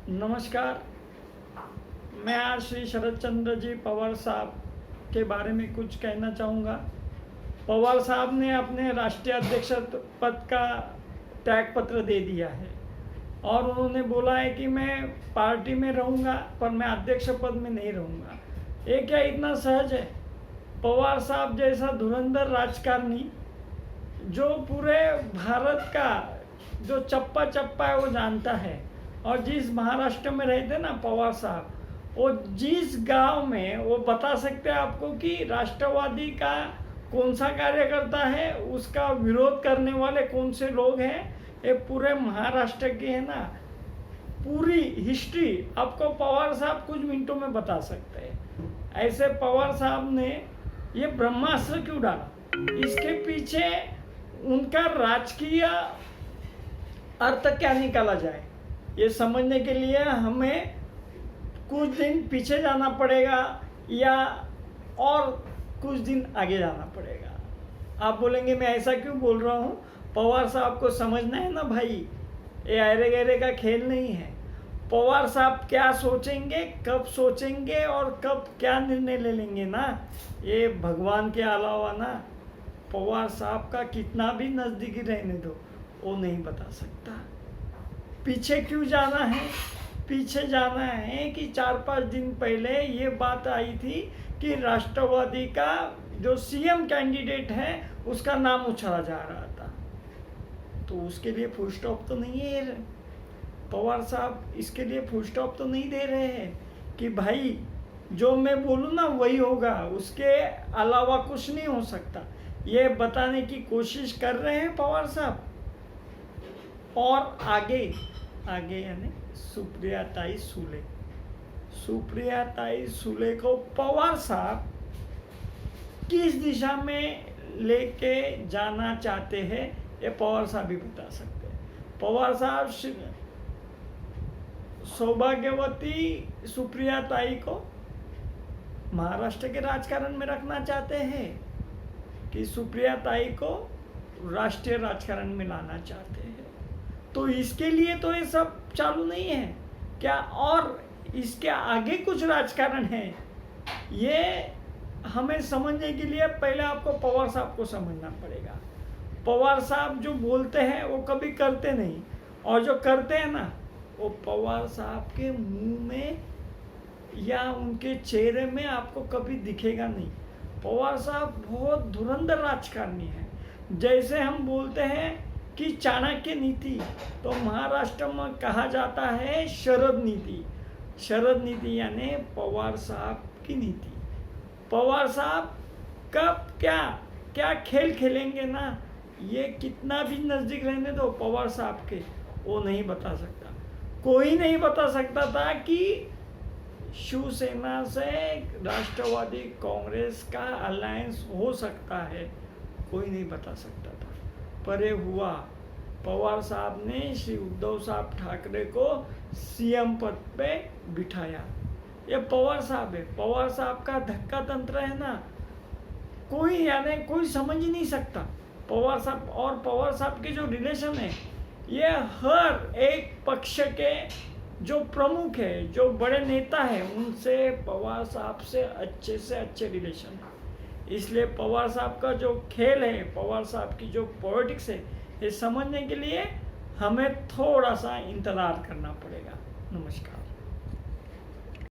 नमस्कार। मैं आज श्री शरद चंद्र जी पवार साहब के बारे में कुछ कहना चाहूँगा। पवार साहब ने अपने राष्ट्रीय अध्यक्ष पद का त्याग पत्र दे दिया है और उन्होंने बोला है कि मैं पार्टी में रहूँगा पर मैं अध्यक्ष पद में नहीं रहूँगा। ये क्या इतना सहज है? पवार साहब जैसा धुरंधर राजकारणी जो पूरे भारत का जो चप्पा चप्पा है वो जानता है, और जिस महाराष्ट्र में रहते ना पवार साहब, वो जिस गांव में वो बता सकते हैं आपको कि राष्ट्रवादी का कौन सा कार्यकर्ता है, उसका विरोध करने वाले कौन से लोग हैं। ये पूरे महाराष्ट्र की है ना पूरी हिस्ट्री आपको पवार साहब कुछ मिनटों में बता सकते हैं। ऐसे पवार साहब ने ये ब्रह्मास्त्र क्यों डाला, इसके पीछे उनका राजकीय अर्थ क्या निकाला जाए, ये समझने के लिए हमें कुछ दिन पीछे जाना पड़ेगा या और कुछ दिन आगे जाना पड़ेगा। आप बोलेंगे मैं ऐसा क्यों बोल रहा हूँ? पवार साहब को समझना है ना भाई, ये अरे गहरे का खेल नहीं है। पवार साहब क्या सोचेंगे, कब सोचेंगे और कब क्या निर्णय ले लेंगे ना, ये भगवान के अलावा ना पवार साहब का कितना भी नज़दीकी रहने दो वो नहीं बता सकता। पीछे क्यों जाना है? पीछे जाना है कि 4-5 दिन पहले ये बात आई थी कि राष्ट्रवादी का जो सीएम कैंडिडेट है उसका नाम उछाला जा रहा था, तो उसके लिए फुल स्टॉप तो नहीं है पवार साहब, इसके लिए फुल स्टॉप तो नहीं दे रहे हैं कि भाई जो मैं बोलूँ ना वही होगा, उसके अलावा कुछ नहीं हो सकता। ये बताने की कोशिश कर रहे हैं पवार साहब। और आगे यानी सुप्रिया ताई सुले को पवार साहब किस दिशा में लेके जाना चाहते हैं ये पवार साहब ही बता सकते हैं। पवार साहब सौभाग्यवती सुप्रिया ताई को महाराष्ट्र के राजकारण में रखना चाहते हैं कि सुप्रिया ताई को राष्ट्रीय राजकारण में लाना चाहते हैं, तो इसके लिए तो ये सब चालू नहीं है क्या? और इसके आगे कुछ राजकारण है, ये हमें समझने के लिए पहले आपको पवार साहब को समझना पड़ेगा। पवार साहब जो बोलते हैं वो कभी करते नहीं, और जो करते हैं ना वो पवार साहब के मुंह में या उनके चेहरे में आपको कभी दिखेगा नहीं। पवार साहब बहुत धुरंधर राजकारणी है। जैसे हम बोलते हैं कि चाणक्य नीति, तो महाराष्ट्र में कहा जाता है शरद नीति। शरद नीति यानी पवार साहब की नीति। पवार साहब कब क्या क्या खेल खेलेंगे ना, ये कितना भी नज़दीक रहने दो पवार साहब के, वो नहीं बता सकता। कोई नहीं बता सकता था कि शिवसेना से राष्ट्रवादी कांग्रेस का अलायंस हो सकता है, कोई नहीं बता सकता था, पर ये हुआ। पवार साहब ने श्री उद्धव साहब ठाकरे को सीएम पद पे बिठाया। ये पवार साहब है, पवार साहब का धक्का तंत्र है ना, कोई यानी कोई समझ ही नहीं सकता। पवार साहब और पवार साहब के जो रिलेशन है, ये हर एक पक्ष के जो प्रमुख है, जो बड़े नेता है, उनसे पवार साहब से अच्छे रिलेशन है। इसलिए पवार साहब का जो खेल है, पवार साहब की जो पॉलिटिक्स है, ये समझने के लिए हमें थोड़ा सा इंतज़ार करना पड़ेगा। नमस्कार।